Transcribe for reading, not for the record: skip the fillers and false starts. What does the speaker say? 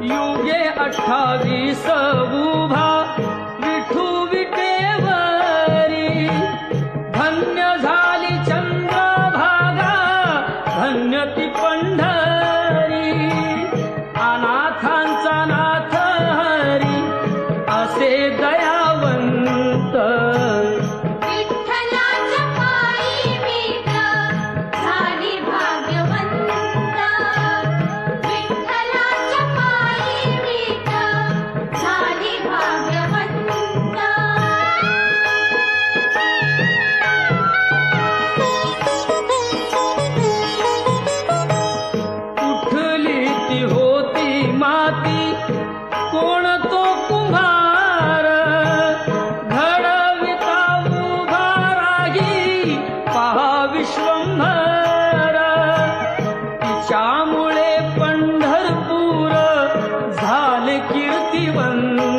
युगे 28 उभा विठू विटेवरी, धन्य झाली चंद्रभागा, धन्य ती पंढरी, अनाथांचा नाथ हरी असे दयावंत. विठ्ठलाच्या पायी मीच झाली भाग्यवंत, विठ्ठलाच्या पायी मीच झाली भाग्यवंत. उठली ती होती माती, कोण तो कुंभार, घडविता उभा राही पहा विश्वंभर. तिच्यामुळे पंढरपूर झाले कीर्तिवंत.